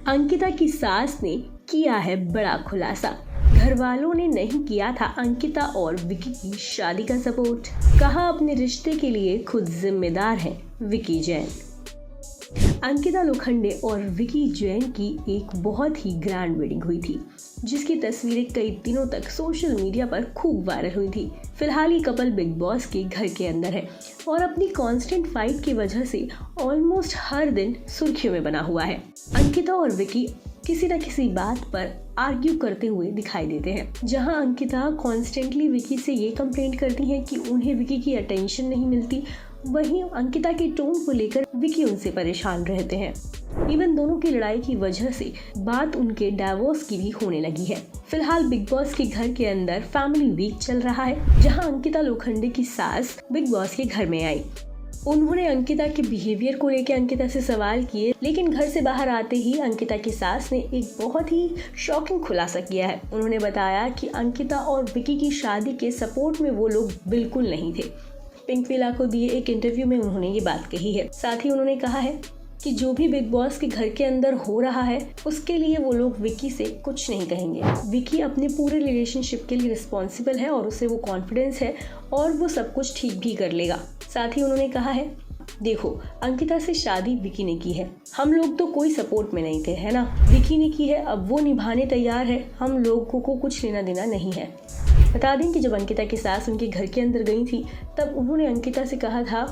अंकिता की सास ने किया है बड़ा खुलासा। घर वालों ने नहीं किया था अंकिता और विकी की शादी का सपोर्ट। कहा अपने रिश्ते के लिए खुद जिम्मेदार हैं विकी जैन। अंकिता लोखंडे और विकी जैन की एक बहुत ही ग्रैंड वेडिंग हुई थी, जिसकी तस्वीरें कई दिनों तक सोशल मीडिया पर खूब वायरल हुई थी। फिलहाल ये कपल बिग बॉस के घर के अंदर है और अपनी कांस्टेंट फाइट की वजह से ऑलमोस्ट हर दिन सुर्खियों में बना हुआ है। अंकिता और विकी किसी न किसी बात पर आर्ग्यू करते हुए दिखाई देते हैं। जहां अंकिता कॉन्स्टेंटली विकी से ये कंप्लेंट करती हैं कि उन्हें विकी की अटेंशन नहीं मिलती, वहीं अंकिता के टोन को लेकर विकी उनसे परेशान रहते हैं। इवन दोनों की लड़ाई की वजह से बात उनके डाइवोर्स की भी होने लगी है। फिलहाल बिग बॉस के घर के अंदर फैमिली वीक चल रहा है, जहां अंकिता लोखंडे की सास बिग बॉस के घर में आई। उन्होंने अंकिता के बिहेवियर को लेकर अंकिता से सवाल किए, लेकिन घर से बाहर आते ही अंकिता की सास ने एक बहुत ही शॉकिंग खुलासा किया है। उन्होंने बताया कि अंकिता और विकी की शादी के सपोर्ट में वो लोग बिल्कुल नहीं थे। पिंक विला को दिए एक इंटरव्यू में उन्होंने ये बात कही है। साथ ही उन्होंने कहा है कि जो भी बिग बॉस के घर के अंदर हो रहा है उसके लिए वो लोग विकी से कुछ नहीं कहेंगे। विकी अपने पूरे रिलेशनशिप के लिए रिस्पॉन्सिबल है और उसे वो कॉन्फिडेंस है और वो सब कुछ ठीक भी कर लेगा। साथ ही उन्होंने कहा है, देखो अंकिता से शादी विकी ने की है, हम लोग तो कोई सपोर्ट में नहीं थे, है ना। विकी ने की है, अब वो निभाने तैयार है, हम लोगों को कुछ लेना देना नहीं है। बता दें कि जब अंकिता की सास उनके घर के अंदर गई थी, तब उन्होंने अंकिता से कहा था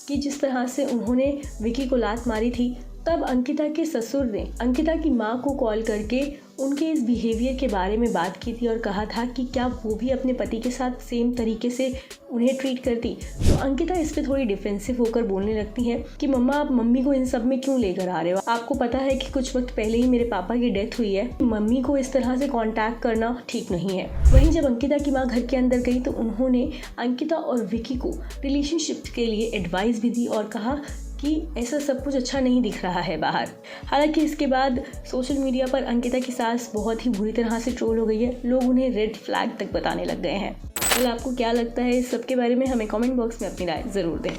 कि जिस तरह से उन्होंने विकी को लात मारी थी, तब अंकिता के ससुर ने अंकिता की मां को कॉल करके उनके इस बिहेवियर के बारे में बात की थी और कहा था कि क्या वो भी अपने पति के साथ सेम तरीके से उन्हें ट्रीट करती। तो अंकिता इस पे थोड़ी डिफेंसिव होकर बोलने लगती हैं कि मम्मा आप मम्मी को इन सब में क्यों लेकर आ रहे हो, आपको पता है कि कुछ वक्त पहले ही मेरे पापा की डेथ हुई है, मम्मी को इस तरह से कॉन्टैक्ट करना ठीक नहीं है। वहीं जब अंकिता की माँ घर के अंदर गई तो उन्होंने अंकिता और विकी को रिलेशनशिप के लिए एडवाइस भी दी और कहा कि ऐसा सब कुछ अच्छा नहीं दिख रहा है बाहर। हालांकि इसके बाद सोशल मीडिया पर अंकिता की सास बहुत ही बुरी तरह से ट्रोल हो गई है। लोग उन्हें रेड फ्लैग तक बताने लग गए हैं। तो आपको क्या लगता है इस सब के बारे में, हमें कमेंट बॉक्स में अपनी राय ज़रूर दें।